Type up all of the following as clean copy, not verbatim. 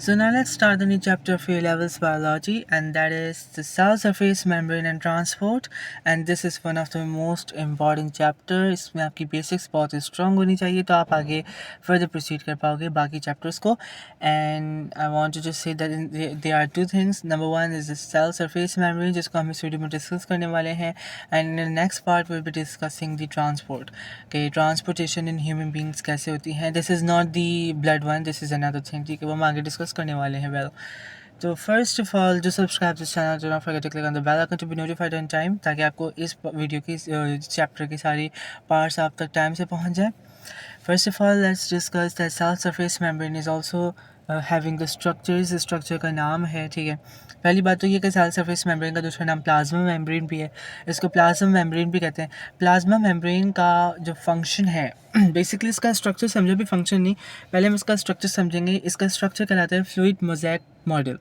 So now let's start the new chapter of A-levels biology, and that is the cell surface membrane and transport. And this is one of the most important chapter. इसमें आपकी basics बहुत strong होनी चाहिए तो आप आगे further proceed कर पाओगे बाकी chapters को. And I want to just say that there are two things. Number one is the cell surface membrane जिसको हम इस वीडियो में discuss करने वाले हैं. And in the next part we'll be discussing the transport. Okay, transportation in human beings कैसे होती है. This is not the blood one. This is another thing. ठीक है, वो हम आगे discuss करने वाले हैं. Well, तो फर्स्ट ऑफ ऑल जो subscribe this channel do not forget to click on the bell icon to be notified on time, ताकि आपको इस वीडियो की चैप्टर की सारी पार्ट्स आप तक टाइम से पहुंच जाए. First of all let's discuss that cell surface membrane is also having the structures. Structure का नाम है, ठीक है. पहली बात तो ये कि सेल सरफेस मेम्ब्रेन का दूसरा नाम प्लाज्मा मेम्ब्रेन भी है. इसको प्लाज्मा मेम्ब्रेन भी कहते हैं. प्लाज्मा मेम्ब्रेन का जो फंक्शन है, बेसिकली इसका स्ट्रक्चर समझो, भी फंक्शन नहीं, पहले हम इसका स्ट्रक्चर समझेंगे. इसका स्ट्रक्चर कहलाता है फ्लूइड मोज़ेक मॉडल.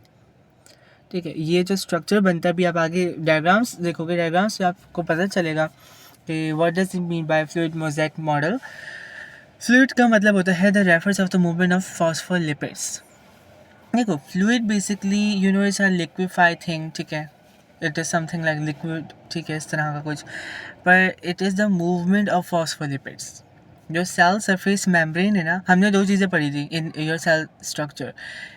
ठीक है, ये जो स्ट्रक्चर बनता है, भी आप आगे डायग्राम्स देखोगे, डायग्राम्स से आपको पता चलेगा कि what does it mean by fluid mosaic model. Fluid का मतलब होता है the refers of the movement of phospholipids. देखो, fluid basically you know it's a liquefied thing, ठीक है. It is something like liquid, ठीक है, इस तरह का कुछ, पर it is the movement of phospholipids. जो सेल सरफेस मेम्ब्रेन है ना, हमने दो चीज़ें पढ़ी थी इन योर सेल स्ट्रक्चर.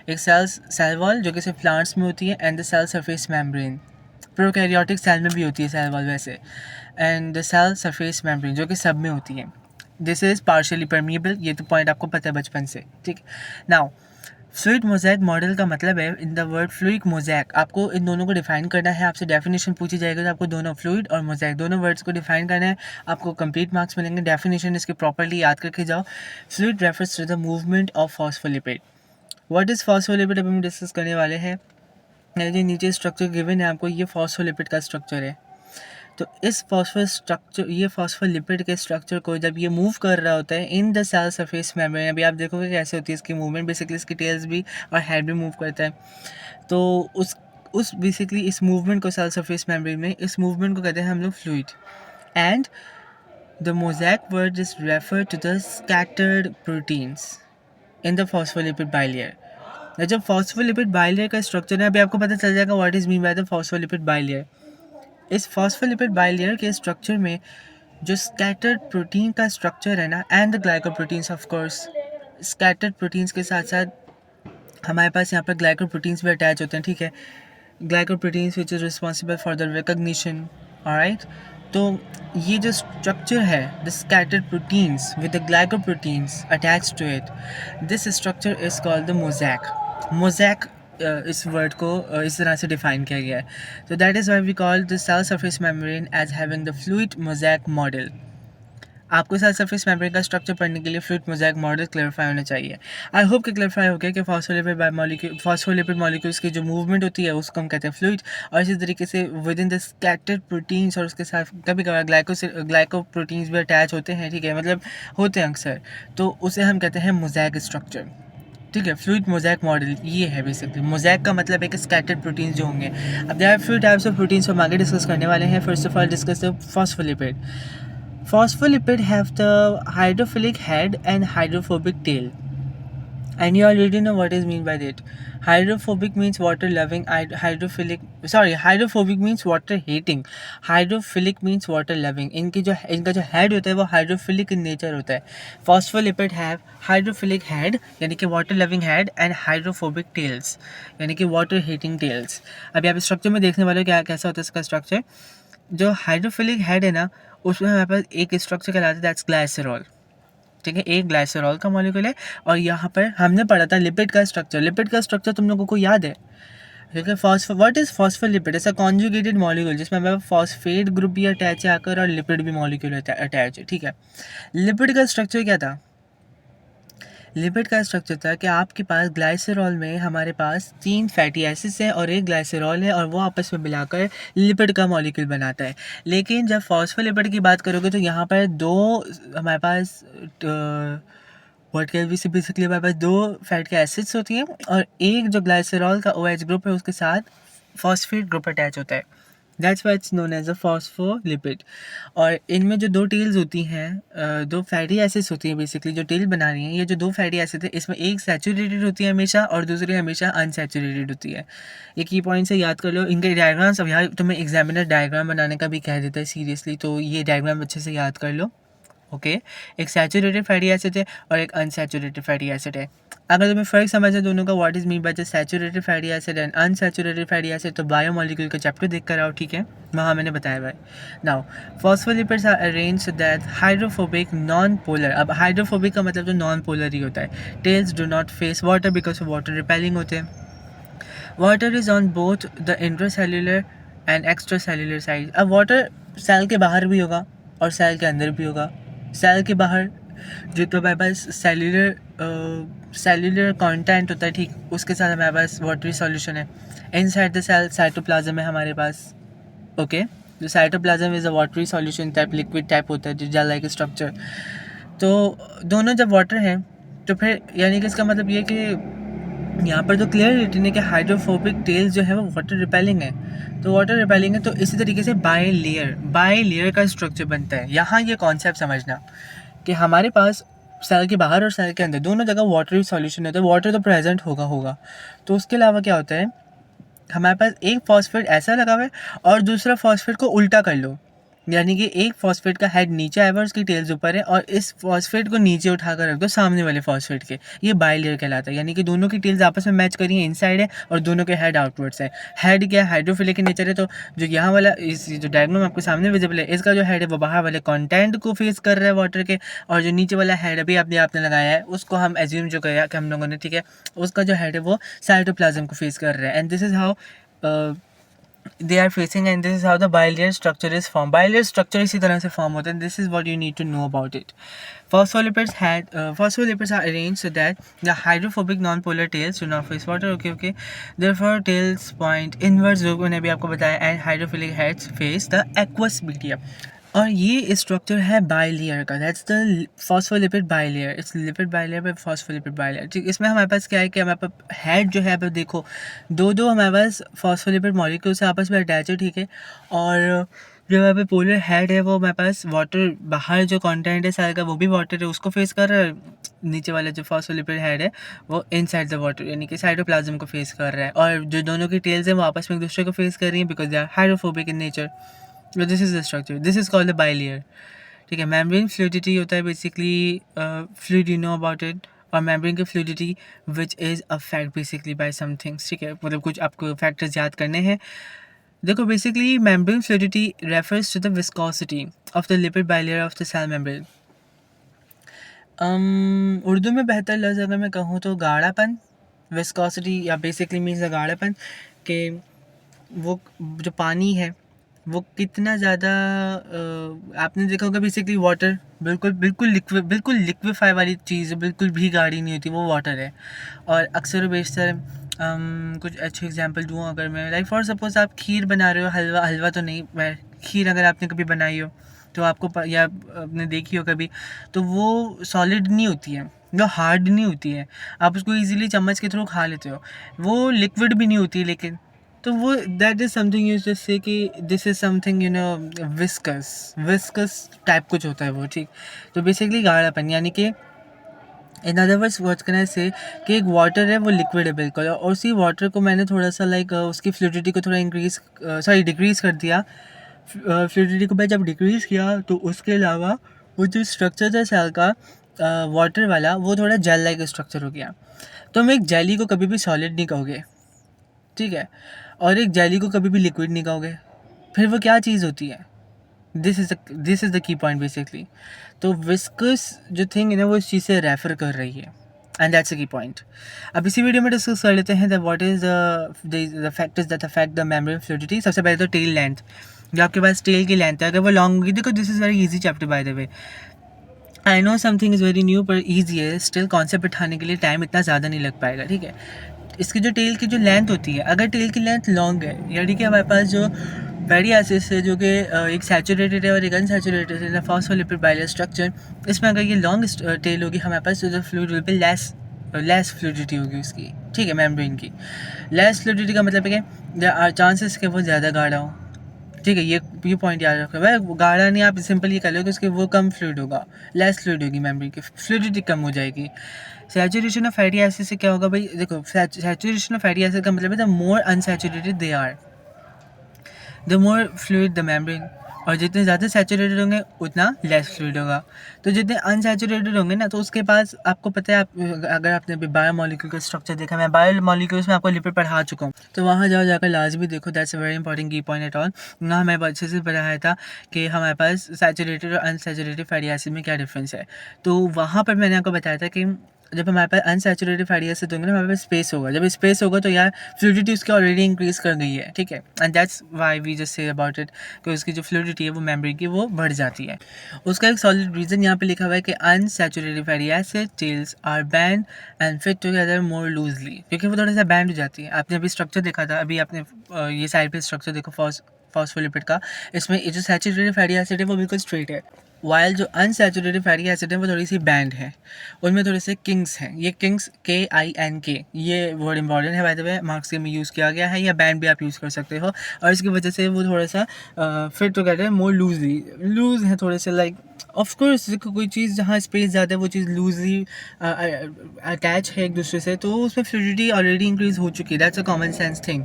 एक सेल वॉल जो कि सिर्फ प्लांट्स में होती है, and the cell surface membrane prokaryotic cell में भी होती है सेल वॉल वैसे, and the cell surface membrane जो कि सब में होती है. This is partially permeable. ये तो पॉइंट आपको पता है बचपन से, ठीक. नाउ फ्लूइड मोज़ेक मॉडल का मतलब है, in the word fluid mosaic, आपको इन दोनों को डिफाइन करना है. आपसे डेफिनेशन पूछी जाएगी तो आपको दोनों फ्लूइड और मोज़ेक दोनों वर्ड्स को डिफाइन करना है. आपको कंप्लीट मार्क्स मिलेंगे. डेफिनेशन इसके प्रॉपर्ली याद करके जाओ. Fluid refers to the movement of phospholipid. What is phospholipid अभी हम डिस्कस करने वाले हैं. जो नीचे स्ट्रक्चर गिवन है आपको, ये फॉस्फोलिपिड का स्ट्रक्चर है. तो इस फॉस्फोलिपिड के स्ट्रक्चर को जब ये मूव कर रहा होता है in the cell surface membrane, अभी आप देखोगे कैसे होती है इसकी मूवमेंट. बेसिकली इसकी टेल्स भी और हेड भी मूव करता है. तो उस बेसिकली इस मूवमेंट को सेल सरफेस मेम्ब्रेन में, इस मूवमेंट को कहते हैं हम लोग fluid. And the mosaic word is refer to the scattered proteins in the phospholipid bilayer. जब फॉस्फोलिपिड बाइलेयर का स्ट्रक्चर है, अभी आपको पता चल जाएगा what is mean by the phospholipid bilayer. इस फॉस्फोलिपिड बाइलेयर के स्ट्रक्चर में जो स्कैटर्ड प्रोटीन का स्ट्रक्चर है ना, and the glycoproteins of course. Scattered proteins के साथ साथ हमारे पास यहाँ पर ग्लाइकोप्रोटीन्स भी अटैच होते हैं, ठीक है. Glycoproteins which is responsible for the recognition, alright. तो ये जो स्ट्रक्चर है, the scattered proteins with the glycoproteins attach to it, this structure is called the mosaic. Mosaic इस वर्ड को इस तरह से डिफाइन किया गया है. तो that is why we call the cell surface membrane as having the fluid mosaic model. आपको सेल सरफेस मेम्ब्रेन का स्ट्रक्चर पढ़ने के लिए फ्लूइड मोज़ेक मॉडल क्लैरिफाई होना चाहिए. आई होप कि क्लैरिफाई हो गया कि फॉस्फोलिपिड मॉलिक्यूल्स की जो मूवमेंट होती है उसको हम कहते हैं फ्लूइड. और इसी तरीके से with in the scattered proteins, और उसके साथ कभी कभार ग्लाइकोप्रोटीन्स भी अटैच होते हैं, ठीक है, मतलब होते हैं अक्सर, तो उसे हम कहते हैं मोज़ेक स्ट्रक्चर, ठीक है. फ्लूइड मोज़ेक मॉडल ये है बेसिकली. मोज़ेक का मतलब है कि स्कैटर्ड प्रोटीन्स जो होंगे. अब there are few types of proteins हम आगे डिस्कस करने वाले हैं. First of all discuss the phospholipid. Phospholipid have the hydrophilic head and hydrophobic tail. And you already know what is mean by that. Hydrophobic means water loving. Hydrophobic means water hating. Hydrophilic means water loving. इनका जो head होता है वो hydrophilic in nature होता है. Phospholipid have hydrophilic head यानी कि water loving head and hydrophobic tails यानी कि water hating tails. अभी आप स्ट्रक्चर में देखने वाले हो क्या कैसा होता है इसका स्ट्रक्चर. जो हाइड्रोफिलिक हेड है ना, उसमें हमारे पास एक स्ट्रक्चर कहलाता है, दैट्स ग्लाइसरॉल, ठीक है. एक ग्लाइसरॉल का मॉलिक्यूल है. और यहाँ पर हमने पढ़ा था लिपिड का स्ट्रक्चर. लिपिड का स्ट्रक्चर तुम लोगों को याद है, ठीक है. What is phospholipid? ऐसा कॉन्जुगेटेड मॉलिक्यूल जिसमें हमारे फॉस्फेट ग्रुप भी अटैच है आकर और लिपिड भी मॉलिक्यूल अटैच है, ठीक है. लिपिड का स्ट्रक्चर क्या था? लिपिड का स्ट्रक्चर था कि आपके पास ग्लाइसरॉल में हमारे पास 3 फैटी एसिड्स हैं और एक ग्लाइसरॉल है, और वो आपस में मिलाकर लिपिड का मॉलिक्यूल बनाता है. लेकिन जब फॉस्फोलिपिड की बात करोगे तो यहाँ पर दो हमारे पास व्हाट कैन वी से बेसिकली हमारे पास 2 फैटी एसिड्स होती हैं और एक जो ग्लाइसरॉल का OH ग्रुप है उसके साथ फॉस्फेट ग्रुप अटैच होता है. That's why it's known as a phospholipid. और इनमें जो दो टेल्स होती हैं, दो फैटी एसिड्स होती हैं बेसिकली जो टेल बना रही हैं, ये जो दो फैटी एसिड है इसमें एक सैचुरेटेड होती है हमेशा और दूसरी हमेशा अनसैचुरेटेड होती है। ये की पॉइंट से याद कर लो इनके डायग्राम्स। अब यहाँ तुम्हें एग्जामिनर डायग्राम बनाने का भी कह देता है सीरियसली, तो ये डायग्राम अच्छे से याद कर लो। ओके, एक सैचुरेटेड फैटी एसिड है और एक अनसैचुरेटेड फैटी एसिड है। अगर तुम्हें फ़र्क समझना दोनों का, what is mean by the saturated fatty acid and unsaturated fatty acid, तो बायोमोलिक्यूल का चैप्टर देख कर आओ, ठीक है, वहाँ मैंने बताया हुआ है। Now phospholipids are arranged so that hydrophobic non polar. अब हाइड्रोफोबिक का मतलब तो नॉन पोलर ही होता है। Tails do not face water because water repelling होते हैं। Water is on both the intracellular and extra cellular side. अब वाटर सेल के बाहर भी होगा और सेल के अंदर भी होगा। सेल के बाहर जो तो हमारे पास सेल्युलर कंटेंट होता है, ठीक, उसके साथ हमारे पास वाटरी सॉल्यूशन है। इनसाइड द सेल साइटोप्लाज्म है हमारे पास। ओके, जो cytoplasm is a watery solution type, liquid type होता है जो जेल लाइक स्ट्रक्चर। तो दोनों जब वाटर हैं तो फिर यानी कि इसका मतलब ये कि यहाँ पर तो क्लियर रिटन है कि हाइड्रोफोबिक टेल्स जो है वो वाटर रिपेलिंग है। तो वाटर रिपेलिंग है तो इसी तरीके से बाय लेयर का स्ट्रक्चर बनता है। यहाँ ये कॉन्सेप्ट समझना कि हमारे पास सेल के बाहर और सेल के अंदर दोनों जगह वाटरी सॉल्यूशन होता है। वाटर तो प्रेजेंट होगा। तो उसके अलावा क्या होता है, हमारे पास एक फॉस्फेट ऐसा लगा हुआ है और दूसरा फॉस्फेट को उल्टा कर लो, यानी कि एक फॉस्फेट का हेड नीचे आएगा और उसकी टेल्स ऊपर है, और इस फॉस्फेट को नीचे उठा कर रख दो सामने वाले फॉस्फेट के। ये बाइलेयर कहलाता है, यानी कि दोनों की टेल्स आपस में मैच करी है, इनसाइड है, और दोनों के हेड आउटवर्ड्स है। हेड क्या है, हाइड्रोफिलिक नेचर है, तो जो यहाँ वाला इस जो डायग्राम आपके सामने विजिबल है, इसका जो हेड है वो बाहर वाले कंटेंट को फेस कर रहा है वाटर के, और जो नीचे वाला हेड अभी आपने लगाया है उसको हम एज्यूम जो किया कि हम लोगों ने, ठीक है, उसका जो हेड है वो साइटोप्लाज्म को फेस कर रहा है। And this is how they are facing, and this is how the bilayer structure is formed. Bilayer structure इसी तरह से form होता है. This is what you need to know about it. Phospholipids are arranged so that the hydrophobic non-polar tails do not face water. Okay. Therefore tails point inwards, जो मैंने अभी आपको बताया, and hydrophilic heads face the aqueous media. और ये structure है bilayer का, that's the phospholipid bilayer. It's lipid bilayer by phospholipid bilayer. ठीक, इसमें हमारे पास क्या है कि हमारे पास हेड जो है, अब देखो दो हमारे पास फॉस्फोलिपिड मॉलिक्यूल्स आपस में अटैच है, ठीक है, और जो हमारे पे पोलर हेड है वो हमारे पास वाटर, बाहर जो कंटेंट है सारे का वो भी वाटर है, उसको फेस कर रहा है। नीचे वाला जो फॉस्फोलिपिड हेड है वो इनसाइड द वाटर, यानी कि साइटोप्लाज्म को फेस कर रहा है, और जो दोनों की टेल्स हैं वो आपस में एक दूसरे को फेस कर रही हैं because they are hydrophobic in nature. This is the structure, this is called the bilayer. ठीक है, मेम्ब्रेन फ्लूइडिटी होता है basically, fluid you know about it, और मेम्ब्रेन की fluidity which is affect basically by some things. ठीक है, मतलब कुछ आपको फैक्टर्स याद करने हैं। देखो basically membrane fluidity refers to the viscosity of the lipid bilayer of the cell membrane. Urdu में बेहतर लफ्ज़ अगर मैं कहूँ तो गाढ़ापन, विस्कोसिटी, या बेसिकली मीन्स द गाढ़ापन, कि वो जो पानी है वो कितना ज़्यादा, आपने देखा होगा बेसिकली वाटर बिल्कुल लिक्विफाई वाली चीज़ है, बिल्कुल भी गाढ़ी नहीं होती, वो वाटर है। और अक्सर बेशतर कुछ अच्छे एग्जांपल दूँ अगर मैं, लाइक फॉर सपोज आप खीर बना रहे हो, हलवा तो नहीं, मैं खीर अगर आपने कभी बनाई हो तो आपको या आपने देखी हो कभी, तो वो सॉलिड नहीं होती है, वो हार्ड नहीं होती है, आप उसको इजीली चम्मच के थ्रू खा लेते हो। वो लिक्विड भी नहीं होती है, लेकिन तो वो that is something you just say कि this is something viscous type कुछ होता है वो। ठीक, तो बेसिकली गाढ़ापन, यानी कि in other words what can I से कि एक वाटर है वो लिक्विड है बिल्कुल, और उसी वाटर को मैंने थोड़ा सा लाइक उसकी फ्लूइडिटी को थोड़ा डिक्रीज़ कर दिया। फ्लूइडिटी को मैं जब डिक्रीज़ किया तो उसके अलावा वो जो स्ट्रक्चर था सेल का वाटर वाला, वो थोड़ा जेल लाइक स्ट्रक्चर हो गया। तो हम एक जेली को कभी भी सॉलिड नहीं कहोगे, ठीक है, और एक जेली को कभी भी लिक्विड नहीं कहोगे, फिर वो क्या चीज़ होती है? This is the key point basically. तो विस्कस जो थिंग है ना वो इस चीज़ से रेफर कर रही है, and that's the key point. अब इसी वीडियो में डिस्कस कर लेते हैं that what is the factors that affect the membrane fluidity. सबसे पहले तो टेल लेंथ, जो आपके पास टेल की लेंथ है अगर वो लॉन्ग होगी, देखो this is very easy chapter by the way, I know something is very new पर ईजी है, स्टिल कॉन्सेप्ट बिठाने के लिए टाइम इतना ज़्यादा नहीं लग पाएगा। ठीक है, इसकी जो टेल की जो लेंथ होती है, अगर टेल की लेंथ लॉन्ग है, यानी कि हमारे पास जो फैटी एसिड्स है जो कि एक सैचुरेटेड है और एक अनसैचुरेटेड है, फॉस्फोलिपिड बाइलेयर स्ट्रक्चर, इसमें अगर ये लॉन्ग टेल होगी हमारे पास जो fluid will be less fluidity होगी उसकी। ठीक है, मेम्ब्रेन की लेस फ्लूइडिटी का मतलब है कि देयर आर चांसेस कि वो ज़्यादा गाढ़ा हो। ठीक है, ये पॉइंट याद रखो भाई। गाढ़ा नहीं, आप सिंपल ये कर लो कि उसके वो कम फ्लूइड होगा, लेस फ्लूइड होगी, मेम्ब्रेन की फ्लूइडिटी कम हो जाएगी। सैचुरेशन ऑफ फैटी एसिड से क्या होगा भाई, देखो सैचुरेशन ऑफ फैटी एसिड का मतलब है the more unsaturated they are, the more fluid the membrane, और जितने ज़्यादा सैचुरेटेड होंगे उतना लेस फ्लूइड होगा। तो जितने अनसैचुरेटेड होंगे ना, तो उसके पास आपको पता है, आप अगर आपने अभी बायोमोलिक्यूल का स्ट्रक्चर देखा, मैं बायोमोलिक्यूल्स में आपको लिपिड पढ़ा चुका हूँ, तो वहाँ जाओ जाकर लाजमी देखो, दैट्स अ वेरी इंपॉर्टेंट की पॉइंट एट ऑल। वहाँ हमें अच्छे से पढ़ाया था कि हमारे पास सैचुरेटेड और अनसैचुरेटेड फैटी एसिड में क्या डिफरेंस है। तो वहाँ पर मैंने आपको बताया था कि जब हमारे पास अनसैचुरेटेड फैटी एसिड होंगे ना, हमारे पास स्पेस होगा, जब स्पेस होगा तो यार फ्लूइडिटी उसकी ऑलरेडी इंक्रीज़ कर गई है, ठीक है, and that's why we just say about it कि उसकी जो फ्लूइडिटी है वो मेम्ब्रेन की वो बढ़ जाती है। उसका एक सॉलिड रीज़न यहाँ पे लिखा हुआ है कि unsaturated fatty acid tails are bent and fit together more loosely, क्योंकि वो थोड़ा सा बैंड हो जाती है। आपने अभी स्ट्रक्चर देखा था, अभी आपने ये साइड पे स्ट्रक्चर देखो फॉस्फोलिपिड का, इसमें ये जो सैचुरेटेड फैटी एसिड है वो बिल्कुल स्ट्रेट है, वाइल जो अनसैचुरेटेड फैटी एसिड है वो थोड़ी सी बैंड है, उनमें थोड़े से किंग्स हैं। ये किंग्स KINK, ये वर्ड इंपॉर्टेंट है बाय द वे, मार्क्स के में यूज़ किया गया है, या बैंड भी आप यूज़ कर सकते हो, और इसकी वजह से वो थोड़ा सा फिट टुगेदर मोर लूज़ है थोड़े से, लाइक ऑफ कोर्स कोई चीज़ जहाँ स्पेस ज़्यादा है वो चीज़ लूजली अटैच है एक दूसरे से, तो उसमें फ्लूइडिटी ऑलरेडी इंक्रीज हो चुकी है, that's a common sense thing.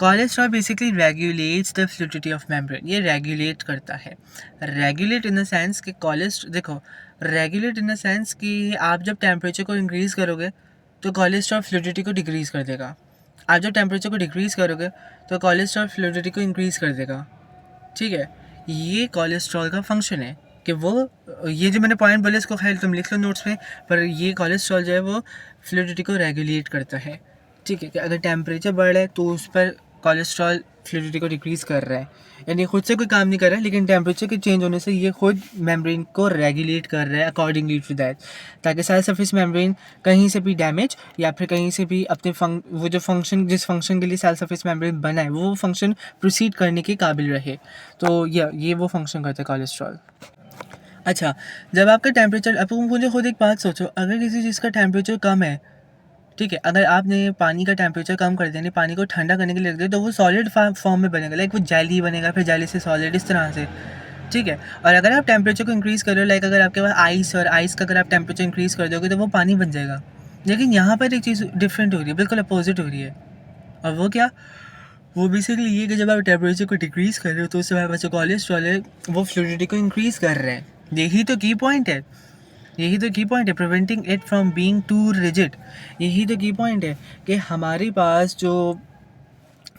Cholesterol basically regulates the fluidity of membrane, ये रेगुलेट करता है। रेगुलेट इन द सेंस कि देखो, रेगुलेट इन द सेंस कि आप जब टेम्परेचर को इंक्रीज़ करोगे तो कोलेस्ट्रॉल फ्लूइडिटी को डिक्रीज़ कर देगा, आप जब टेम्परेचर को डिक्रीज़ करोगे तो कोलेस्ट्रॉल फ्लूइडिटी को इंक्रीज़ कर देगा, ठीक है। ये कोलेस्ट्रॉल का फंक्शन है कि वो, ये जो मैंने पॉइंट बोले इसको खैर तुम लिख लो नोट्स में, पर ये कोलेस्ट्रॉल जो है वो फ्लूइडिटी को रेगुलेट करता है, ठीक है। कि अगर टेम्परेचर बढ़ रहा है तो उस पर कोलेस्ट्रॉल फ्लूइडिटी को डिक्रीज़ कर रहा है, यानी खुद से कोई काम नहीं कर रहा है, लेकिन टेम्परेचर के चेंज होने से ये खुद मेम्ब्रेन को रेगुलेट कर रहा है अकॉर्डिंगली टू दैट, ताकि सेल सरफेस मेम्ब्रेन कहीं से भी डैमेज या फिर कहीं से भी अपने वो जो फंक्शन, जिस फंक्शन के लिए सेल सरफेस मेम्ब्रेन बना है वो फंक्शन प्रोसीड करने के काबिल रहे। तो ये वो फंक्शन करता है कोलेस्ट्रॉल। अच्छा, जब आपका टेम्परेचर, अब तुम मुझे खुद एक बात सोचो, अगर किसी चीज़ का टेम्परेचर कम है, ठीक है, अगर आपने पानी का टेम्परेचर कम कर दिया, पानी को ठंडा करने के लिए रख दिया, तो वो सॉलिड फॉर्म में बनेगा, लाइक वो जेली बनेगा, फिर जेली से सॉलिड, इस तरह से, ठीक है। और अगर आप टेम्परेचर को इंक्रीज़ कर रहे हो, लाइक अगर आपके पास आइस, और आइस का अगर आप टेम्परेचर इंक्रीज़ कर दोगे तो वो पानी बन जाएगा। लेकिन यहाँ पर एक चीज़ डिफरेंट हो रही है, बिल्कुल अपोजिट हो रही है, और वो क्या, वो बेसिकली ये कि जब आप टेम्परेचर को डिक्रीज़ कर रहे हो तो उससे हमारे पास जो कोलेस्ट्रॉल है वो फ्लूइडिटी को इंक्रीज़ कर रहे हैं। यही तो की पॉइंट है, यही तो की पॉइंट है, preventing it from being too rigid. यही तो की पॉइंट है कि हमारे पास जो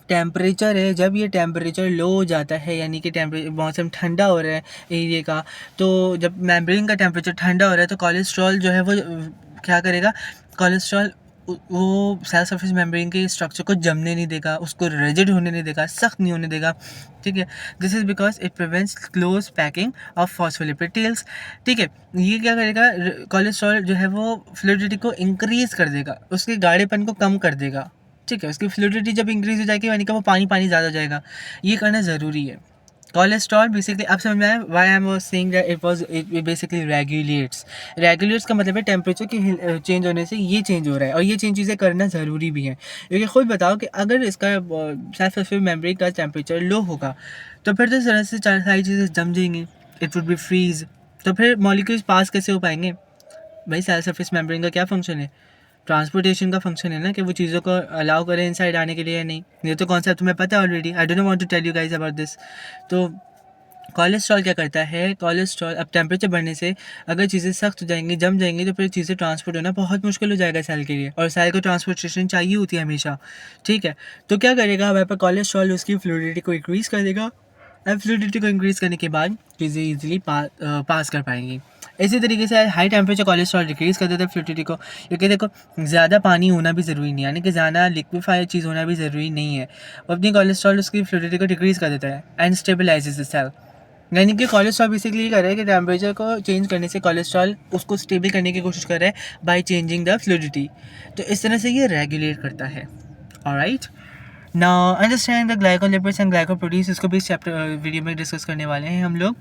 टेम्परेचर है, जब ये टेम्परेचर लो हो जाता है, यानी कि मौसम ठंडा हो रहा है एरिया का, तो जब मेम्ब्रेन का टेम्परेचर ठंडा हो रहा है तो कोलेस्ट्रॉल जो है वो क्या करेगा, कोलेस्ट्रॉल वो सेल सरफेस मेम्ब्रेन के स्ट्रक्चर को जमने नहीं देगा, उसको रिजिड होने नहीं देगा, सख्त नहीं होने देगा, ठीक है। This is because it prevents close packing of phospholipid tails, ठीक है। ये क्या करेगा, कोलेस्ट्रॉल जो है वो फ्लूइडिटी को इंक्रीज़ कर देगा, उसके गाढ़ेपन को कम कर देगा, ठीक है। उसकी फ्लूइडिटी जब इंक्रीज़ हो जाएगी यानी कि वो पानी ज़्यादा हो जाएगा, ये करना ज़रूरी है। कोलेस्ट्रॉल बेसिकली आप समझ में आया why I was saying that it basically regulates का मतलब है टेम्परेचर के चेंज होने से ये चेंज हो रहा है, और ये चीज़ें करना ज़रूरी भी है, क्योंकि खुद बताओ कि अगर इसका सेल सरफेस मेम्ब्रेन का टेम्परेचर लो होगा तो फिर तो इस तरह से सारी चीज़ें जम जाएंगी, इट वुड बी फ्रीज, तो फिर मॉलिक्यूल्स पास कैसे हो पाएंगे भाई। सेल सरफेस मेम्ब्रेन का क्या फंक्शन है, ट्रांसपोर्टेशन का फंक्शन है ना, कि वो चीज़ों को अलाउ करें इनसाइड आने के लिए या नहीं। ये तो कॉन्सेप्ट तुम्हें पता है already, I don't want to tell you guys about this. तो कोलेस्ट्रॉल क्या करता है, कोलेस्ट्रॉल अब टेम्परेचर बढ़ने से अगर चीज़ें सख्त हो जाएंगी, जम जाएंगी, तो फिर चीज़ें ट्रांसपोर्ट होना बहुत मुश्किल हो जाएगा सेल के लिए, और सेल को ट्रांसपोर्टेशन चाहिए होती है हमेशा, ठीक है। तो क्या करेगा हमारे पास, कोलेस्ट्रॉल उसकी फ्लूइडिटी को इंक्रीज़ कर देगा, अब फ्लूइडिटी को इंक्रीज़ करने के बाद चीज़ें ईजिली पास कर पाएंगी। इसी तरीके से हाई टेम्परेचर कोलेस्ट्रॉल डिक्रीज़ कर देता है फ्लूइडिटी को, क्योंकि देखो ज़्यादा पानी होना भी ज़रूरी नहीं है, यानी कि ज़्यादा लिक्विफाइड चीज़ होना भी ज़रूरी नहीं है, वो अपनी कोलेस्ट्रॉल उसकी फ्लूइडिटी को डिक्रीज़ कर देता है एंड स्टेबलाइजेज द सेल। यानी कि कोलेस्ट्रॉल बेसिकली कर रहा है कि टेम्परेचर को चेंज करने से कोलेस्ट्रॉल उसको स्टेबल करने की कोशिश कर रहा है बाय चेंजिंग द फ्लूइडिटी, तो इस तरह से ये रेगुलेट करता है। Alright, now understand the glycolipids and glycoproteins, इसको भी इस चैप्टर वीडियो में डिस्कस करने वाले हैं हम लोग।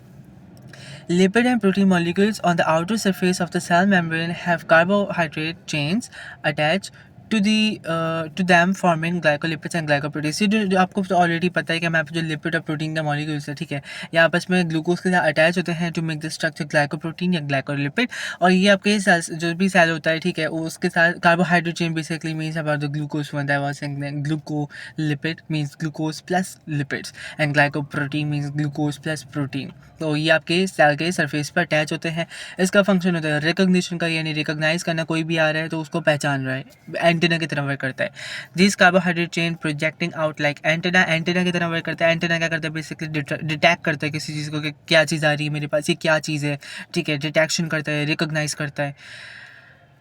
Lipid and protein molecules on the outer surface of the cell membrane have carbohydrate chains attached to them forming glycolipids and glycoproteins. ये जो आपको तो ऑलरेडी पता है कि हमारे पास जो लिपिड और प्रोटीन का मॉलिक्यूल्स है, ठीक है, ये आपस में ग्लूकोज के साथ अटैच होते हैं to make the structure glycoprotein या ग्लाइकोलिपिड। और ये आपके सेल्स जो भी सेल होता है, ठीक है, उसके साथ carbohydrate chain basically means about the glucose one that was saying glycolipid means glucose plus lipids and glycoprotein means glucose plus protein. तो ये आपके सेल के सरफेस पर अटैच होते हैं। इसका फंक्शन होता है रिकॉग्निशन का, यानी रिकॉग्नाइज करना, कोई भी आ रहा है तो उसको पहचान रहा है, एंटेना की तरह वर्क करता है। This carbohydrate chain projecting out like antenna, antenna की तरह वर्क करता है। एंटेना क्या करता है, बेसिकली डिटेक्ट करता है किसी चीज़ को कि क्या चीज़ आ रही है मेरे पास, ये क्या चीज़ है, ठीक है, डिटेक्शन करता है, रिकॉग्नाइज करता है।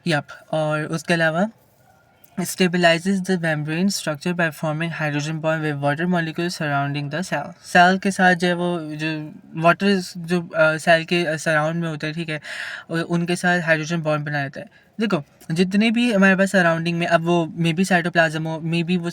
यप, और उसके अलावा stabilizes the membrane structure by forming hydrogen bond with water molecules surrounding the cell। Cell के साथ जो है वो जो वाटर जो सेल के सराउंड में होता है, ठीक है, उनके साथ हाइड्रोजन बॉन्ड बना रहता है। देखो जितने भी हमारे पास सराउंडिंग में, अब वो मे बी साइटोप्लाज्म हो, मे बी वो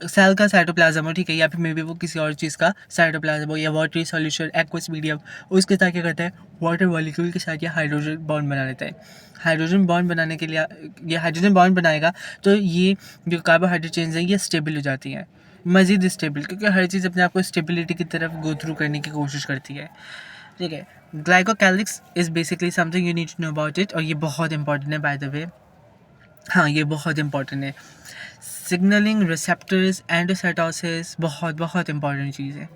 सेल का साइटोप्लाज्म हो, ठीक है, या फिर मे बी वो किसी और चीज़ का साइटोप्लाज्म हो, या वाटरी सॉल्यूशन एक्वस मीडियम, उसके साथ क्या करता है, वाटर मॉलिक्यूल के साथ ये हाइड्रोजन बॉन्ड बना लेता है। हाइड्रोजन बॉन्ड बनाने के लिए ये हाइड्रोजन बॉन्ड बनाएगा तो ये जो कार्बोहाइड्रेट चेन्स हैं ये स्टेबल हो जाती हैं, मज़ीद स्टेबल, क्योंकि हर चीज़ अपने आप को स्टेबिलिटी की तरफ गो थ्रू करने की कोशिश करती है, ठीक है। Glycocalyx is basically something you need to know about it, और ये बहुत इंपॉर्टेंट है बाय द वे। हाँ, ये बहुत इंपॉर्टेंट है। सिग्नलिंग रिसेप्टर्स, एंडोसाइटोसिस, बहुत बहुत इंपॉर्टेंट चीज़ है।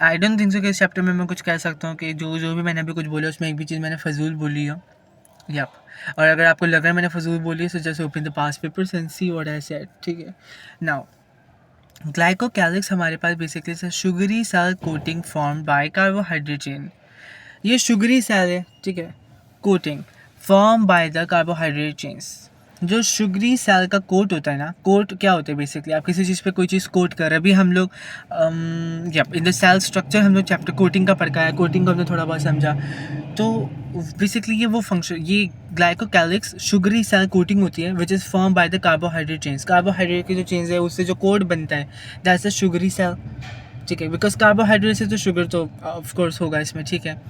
आई डोंट थिंक सो कि इस चैप्टर में मैं कुछ कह सकता हूँ कि जो भी मैंने अभी कुछ बोला उसमें एक भी चीज़ मैंने फजूल बोली हो। यप, और अगर आपको लग रहा है मैंने फजूल बोली है, so just open the past papers and see what I said, ठीक है। नाउ ग्लाइकोकैलिक्स हमारे पास बेसिकली से sugary cell coating form by carbohydrate chain. ये शुगरी सेल है, ठीक है, coating form by the carbohydrate chains. जो शुगरी सेल का कोट होता है ना, कोट क्या होता है बेसिकली, आप किसी चीज़ पे कोई चीज़ कोट कर रहे हैं। अभी हम लोग इन द सेल स्ट्रक्चर हम लोग चैप्टर कोटिंग का पढ़ा है, कोटिंग को हमने थोड़ा बहुत समझा। तो बेसिकली ये वो फंक्शन, ये ग्लाइकोकैलिक्स शुगरी सेल कोटिंग होती है which is form by the carbohydrate chains. Carbohydrate की जो चेन्स है उससे जो कोड बनता है दैट्स द शुगरी सेल, ठीक है, बिकॉज कार्बोहाइड्रेट से तो शुगर तो ऑफ कोर्स होगा इसमें, ठीक है।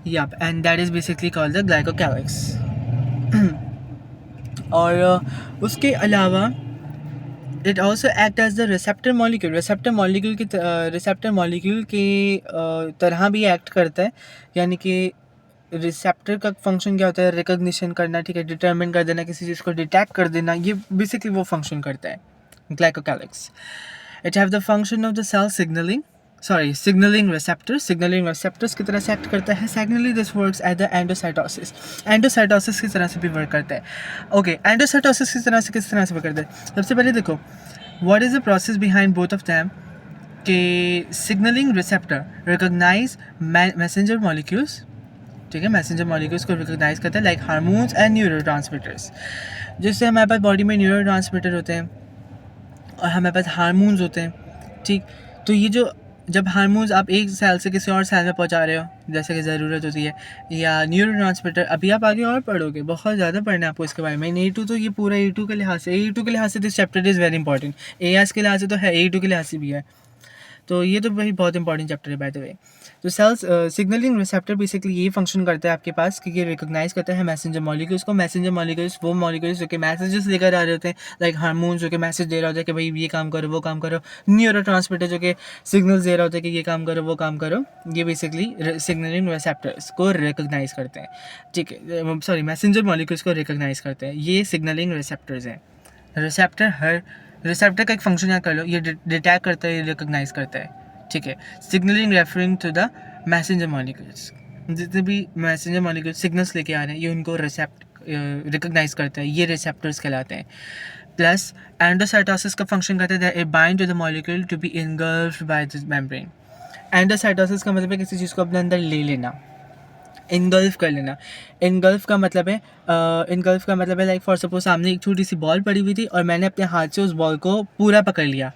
Yup, and that is basically called the glycocalyx. और उसके अलावा it also act as the receptor molecule. Receptor molecule की तरह भी एक्ट करता है, यानी कि रिसेप्टर का फंक्शन क्या होता है, रिकॉग्निशन करना, ठीक है, डिटरमिन कर देना, किसी चीज़ को डिटेक्ट कर देना, ये बेसिकली वो फंक्शन करता है glycocalyx. It have the function of the cell signaling receptors की तरह से एक्ट करता है। Secondly this works at the endocytosis की तरह से भी वर्क करता है। ओके, एंडोसाइटोसिस की तरह से किस तरह से वर्क करता है, सबसे पहले देखो what is the process behind both of them, के signalling receptor recognise messenger molecules, ठीक है, मैसेंजर मॉलिक्यूल्स को रिकॉग्नाइज करता है लाइक हार्मोन्स एंड न्यूरोट्रांसमीटर्स। जिससे हमारे पास बॉडी में न्यूरोट्रांसमीटर होते हैं और हमारे पास हार्मोन्स होते हैं, ठीक। तो ये जो जब हार्मोन्स आप एक सेल से किसी और सेल में पहुंचा रहे हो जैसे कि ज़रूरत होती है, या न्यूरोट्रांसमीटर, अभी आप आगे और पढ़ोगे, बहुत ज़्यादा पढ़ना है आपको इसके बारे में। A2 तो ये पूरा A2 के लिहाज से this chapter is very important. AS के लिहाज से तो है, A2 के लिहाज से भी है, तो ये तो भाई बहुत इंपॉर्टेंट चैप्टर है बाय द वे। तो सेल्स सिग्नलिंग रिसेप्टर बेसिकली ये फंक्शन करता है आपके पास कि ये रिकॉग्नाइज करता है मैसेंजर मॉलिक्यूल्स को। मैसेंजर मॉलिक्यूल्स वो मॉलिक्यूल्स जो कि मैसेजेस लेकर आ रहे होते हैं, लाइक हार्मोन्स जो कि मैसेज दे रहा होता है कि भाई ये काम करो वो काम करो, न्यूरोट्रांसमीटर जो कि सिग्नल्स दे रहा होता है कि ये काम करो वो काम करो। ये बेसिकली सिग्नलिंग रिसेप्टर्स को रिकॉग्नाइज करते हैं, ठीक है, सॉरी, मैसेंजर मॉलिक्यूल्स को रिकॉग्नाइज करते हैं, ये सिग्नलिंग रिसेप्टर्स हैं। रिसेप्टर का एक फंक्शन यहाँ कर लो, ये डिटेक्ट करता है, ये रिकॉग्नाइज करता है, ठीक है। Signaling referring to the messenger molecules, जितने भी मैसेंजर मॉलिक्यूल सिग्नल्स लेके आ रहे हैं ये उनको रिकॉग्नाइज करता है, ये रिसेप्टर्स कहलाते हैं। प्लस एंडोसाइटोसिस का फंक्शन करता है it bind to the molecule to be engulfed by the membrane. Endocytosis का मतलब है किसी चीज़ को अपने अंदर ले लेना, इनगल्फ कर लेना। इनगल्फ का मतलब है लाइक फॉर सपोज सामने एक छोटी सी बॉल पड़ी हुई थी और मैंने अपने हाथ से उस बॉल को पूरा पकड़ लिया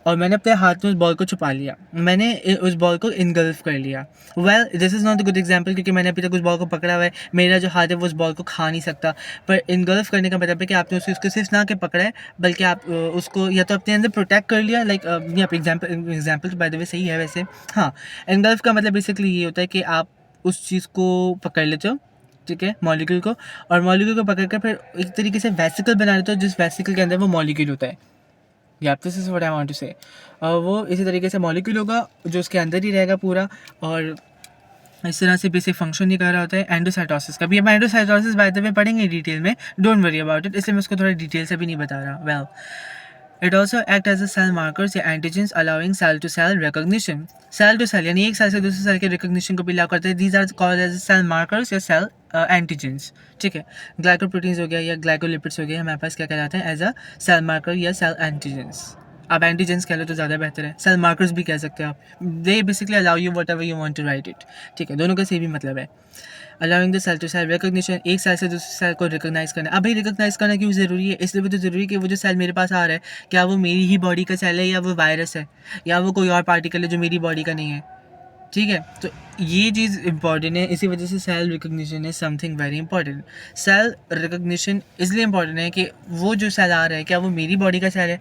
और मैंने अपने हाथ में उस बॉल को छुपा लिया, मैंने उस बॉल को इनगल्फ कर लिया। Well this is not a good example, क्योंकि मैंने अभी तक उस बॉल को पकड़ा हुआ है, मेरा जो हाथ है वो उस बॉल को खा नहीं सकता। पर इनगल्फ करने का मतलब है कि आपने उसको सिर्फ ना के पकड़ा है, बल्कि आप उसको या तो अपने अंदर प्रोटेक्ट कर लिया, लाइक यहाँ पे एग्जाम्पल तो बाय द वे सही है वैसे। हाँ, इनगल्फ का मतलब बेसिकली ये होता है कि आप उस चीज़ को पकड़ लेते हो ठीक है, मॉलिक्यूल को, और मॉलिक्यूल को पकड़ कर फिर एक तरीके से वेसिकल बना देता है, जिस वेसिकल के अंदर वो मॉलिक्यूल होता है। या this is what I want to say. वो इसी तरीके से मॉलिक्यूल होगा जो उसके अंदर ही रहेगा पूरा, और इस तरह से बेसिक फंक्शन नहीं कर रहा होता है एंडोसाइटोसिस का। भी हम एंडोसाइटोसिस बाय द वे पढ़ेंगे डिटेल में, डोंट वरी अबाउट इट, इसलिए मैं उसको थोड़ा डिटेल से भी नहीं बता रहा। Well, it also act as a cell markers या antigens allowing cell to cell recognition. Cell to cell यानी एक सेल से दूसरे सेल के रिकॉग्निशन को भी अलाउ करते हैं। These are called as cell markers या सेल एंटीजेंस, ठीक है। ग्लाइकोप्रोटीन्स हो गया या ग्लाइकोलिपिड्स हो गया, हमारे पास क्या कहलाते हैं, एज अ सेल मार्कर या सेल एंटीजेंस। आप एंटीजेंस कह लो तो ज़्यादा बेहतर है, सेल मार्कर्स भी कह सकते हो आप। They basically allow you whatever you want to write it, ठीक है, दोनों का सेम ही मतलब है। Allowing the cell to cell recognition, एक सेल से दूसरे सेल को रिकॉग्नाइज करना। अभी रिकॉग्नाइज करना क्यों ज़रूरी है? इसलिए भी तो ज़रूरी है कि वो जो सेल मेरे पास आ रहा है, क्या वो मेरी ही बॉडी का सेल है या वो वायरस है या वो कोई और पार्टिकल है जो मेरी बॉडी का नहीं है, ठीक है। तो ये चीज़ इंपॉर्टेंट है, इसी वजह से cell recognition is something very important. Cell recognition इसलिए इंपॉर्टेंट है कि वो जो सेल आ रहा है, क्या वो मेरी बॉडी का सेल है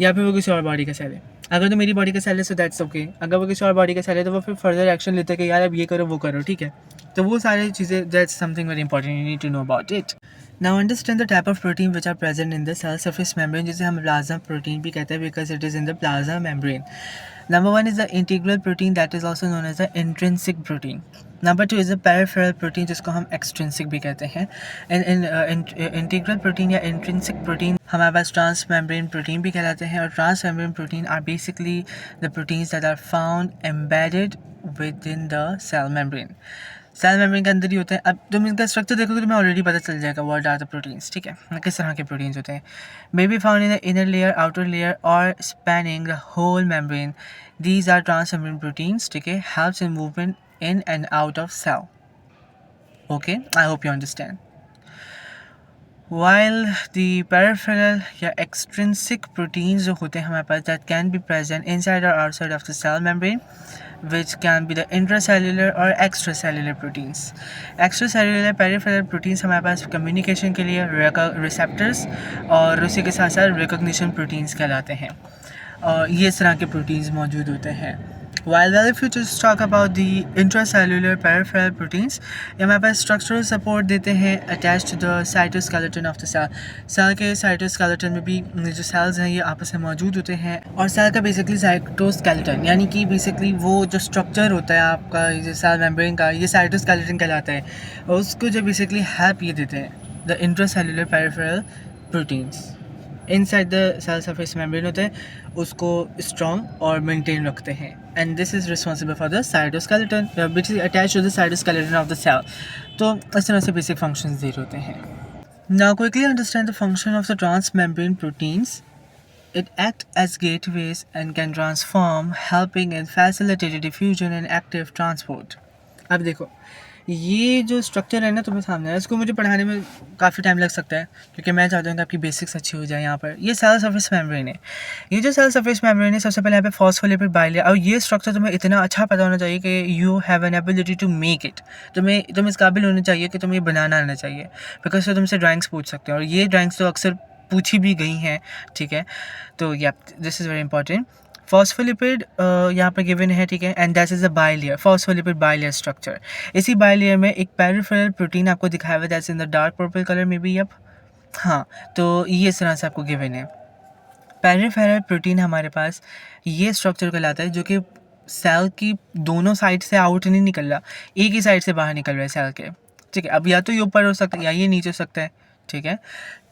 या फिर वो किसी और बॉडी का सेल है। अगर तो मेरी बॉडी का सेल है सो दैट्स ओके, अगर वो किसी और बॉडी का सेल है तो वो फिर फर्दर एक्शन लेते हैं कि यार अब ये करो वो करो, ठीक है। तो वो सारी चीज़ें, that's something very important, you need to know about it. Now understand the type of protein which are present in the cell surface membrane, जिसे हम प्लाज्मा प्रोटीन भी कहते हैं because it is in the plasma membrane. Number one is the integral protein, that is also known as the intrinsic protein. Number two is the peripheral protein, जिसको हम extrinsic भी कहते हैं। इंटीग्रल प्रोटीन या intrinsic protein हमारे पास trans membrane protein भी कहलाते हैं, और trans membrane protein are basically the proteins that are found embedded within the cell membrane. Cell membrane के अंदर ही होते हैं। अब तुम इनका स्ट्रक्चर देखोगे तो तुम्हें ऑलरेडी पता चल जाएगा व्हाट आर द प्रोटीन्स, ठीक है, किस तरह के प्रोटीन्स होते हैं। May be found in the inner layer, outer layer और spanning the whole membrane. These are transmembrane proteins, ठीक है, helps in movement in and out of cell. Okay, I hope you understand. While the peripheral या extrinsic proteins जो होते हैं हमारे पास, that can be present inside or outside of the cell membrane, which can be the intracellular और extracellular proteins. Extracellular peripheral proteins हमारे पास communication के लिए receptors और उसी के साथ साथ recognition proteins कहलाते हैं, और ये इस तरह के proteins मौजूद होते हैं। While if you just talk about the intracellular peripheral proteins, ये हमारे पास structural support देते हैं attached to the cytoskeleton of the cell. Cell के cytoskeleton में भी जो cells हैं ये आपस में मौजूद होते हैं, और सेल का basically cytoskeleton यानी कि basically वो जो structure होता है आपका ये cell membrane का, ये cytoskeleton कहलाता है, और उसको जो basically help ये देते हैं the intracellular peripheral proteins inside the cell surface membrane होते हैं, उसको स्ट्रॉन्ग और मेंटेन रखते हैं, and this is responsible for the cytoskeleton which is attached to the cytoskeleton of the cell. तो इस तरह से बेसिक फंक्शंस दे होते हैं। Now quickly understand the function of the trans membrane proteins. It act as gateways and can transform, helping in facilitated diffusion and active transport. अब देखो ये जो स्ट्रक्चर है ना तुम्हें सामने है, इसको मुझे पढ़ाने में काफ़ी टाइम लग सकता है क्योंकि मैं चाहता हूँ कि आपकी बेसिक्स अच्छी हो जाए। यहाँ पर ये सेल सरफेस मेम्ब्रेन है, ये जो सेल सरफेस मेम्ब्रेन है सबसे पहले यहाँ पे फॉस्फोलिपिड बाइलेयर, और ये स्ट्रक्चर तुम्हें इतना अच्छा पता होना चाहिए कि you have an ability to make it. तुम इस काबिल होने चाहिए कि तुम्हें बनाना आना चाहिए, बिकॉज तो तुमसे ड्राइंग्स पूछ सकते हो, और ये ड्राइंग्स तो अक्सर पूछी भी गई हैं, ठीक है। तो या this is very important. Phospholipid यहाँ पर गिवन है, ठीक है, and that is a bilayer, phospholipid bilayer structure. इसी बाइलेयर में एक पेरिफेरल प्रोटीन आपको दिखाया हुआ है, that's in the dark purple colour में भी। अब हाँ, तो ये इस तरह से आपको गिवन है। पेरिफेरल प्रोटीन हमारे पास ये स्ट्रक्चर कहलाता है जो कि सेल की दोनों साइड से आउट नहीं निकल रहा, एक ही साइड से बाहर निकल रहा है सेल के, ठीक है। अब या तो ये ऊपर हो सकता है या ये नीचे हो सकता है, ठीक है।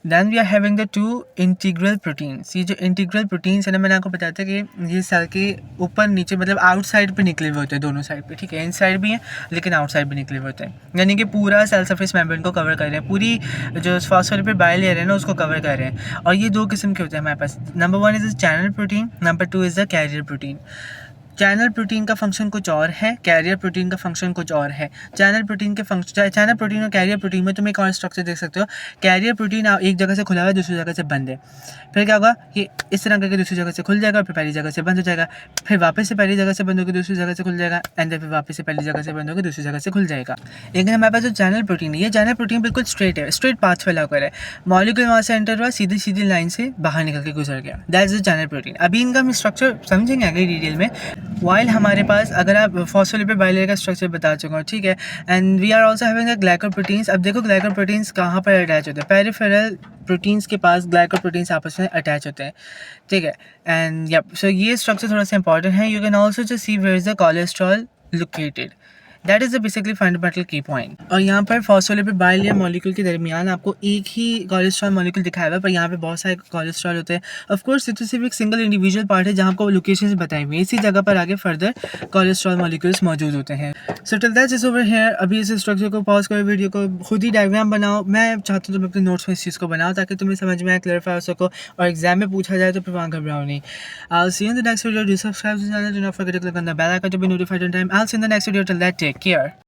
Then we are having the two integral proteins. ये जो इंटीग्रल प्रोटीन्स है ना, मैंने आपको बताया था कि ये सेल के ऊपर नीचे मतलब आउटसाइड पे निकले हुए होते हैं, दोनों साइड पे, ठीक है। इनसाइड भी हैं लेकिन आउटसाइड भी निकले हुए होते हैं, यानी कि पूरा सेल सरफेस मेम्ब्रेन को कवर कर रहे हैं, पूरी जो फॉस्फोलिपिड बाइलेयर है ना उसको कवर कर रहे हैं। और ये दो किस्म के होते हैं हमारे पास। Number one is the channel protein, number two is the carrier protein. Channel protein का फंक्शन कुछ और है, कैरियर प्रोटीन का फंक्शन कुछ और है। चैनल प्रोटीन के फंक्शन, चैनल प्रोटीन और कैरियर प्रोटीन में तुम एक और स्ट्रक्चर देख सकते हो। कैरियर प्रोटीन एक जगह से खुला हुआ है, दूसरी जगह से बंद है। फिर क्या होगा, ये इस तरह करके दूसरी जगह से खुल जाएगा, फिर पहली जगह से बंद हो जाएगा, फिर वापस से पहली जगह से बंद होकर दूसरी जगह से खुल जाएगा, एंड फिर वापस से पहली जगह से बंद होकर दूसरी जगह से खुल जाएगा। लेकिन हमारे पास जो चैनल प्रोटीन है, ये चैनल प्रोटीन बिल्कुल स्ट्रेट है, स्ट्रेट पाथ फैला कर है। मॉलिक्यूल वहाँ से एंटर हुआ, सीधी सीधी लाइन से बाहर निकल के गुजर गया, that is the channel protein. अभी इनका हम स्ट्रक्चर समझेंगे आगे डिटेल में। वाइल हमारे पास अगर आप फॉस्फोलिपिड बाइलेयर का स्ट्रक्चर बता चुका हूँ, ठीक है। And we are also having a glycoproteins. अब देखो ग्लाइकोप्रोटीन्स कहाँ पर अटैच होते हैं, पेरिफेरल प्रोटीन्स के पास ग्लाइकोप्रोटीन्स आपस में अटैच होते हैं, ठीक है। एंड यप, सो ये स्ट्रक्चर थोड़ा सा इंपॉर्टेंट है। You can also just see where is the cholesterol located, that is the basically fundamental key point. और यहाँ पर फॉस्फोलिपिड बाइलेयर मॉलिक्यूल के दरमियान आपको एक ही कोलेस्ट्रॉल मॉलिक्यूल दिखाया हुआ है, पर यहाँ पे बहुत सारे कोलेस्ट्रॉल होते हैं। ऑफ कोर्स ये तो सिर्फ एक सिंगल इंडिविजुअल पार्ट है जहाँ को लोकेशन बताई हुई है, इसी जगह पर आगे फर्दर कोलेस्ट्रॉल मॉलिक्यूल्स मौजूद होते हैं। So till that is over here. अभी इस स्ट्रक्चर को पॉज करो, वीडियो को खुद ही डायग्राम बनाओ। मैं चाहता हूँ तुम अपने नोट्स में इस चीज़ को बनाओ ताकि तुम्हें समझ में आए, क्लियरफाई हो सको, और एग्जाम में पूछा जाए तो फिर वहाँ घबराओ नहीं। I'll see you in the next video. Do subscribe to the channel. Do not forget to click on the bell icon to be notified on time. I'll see you in the next video. Till that, take care.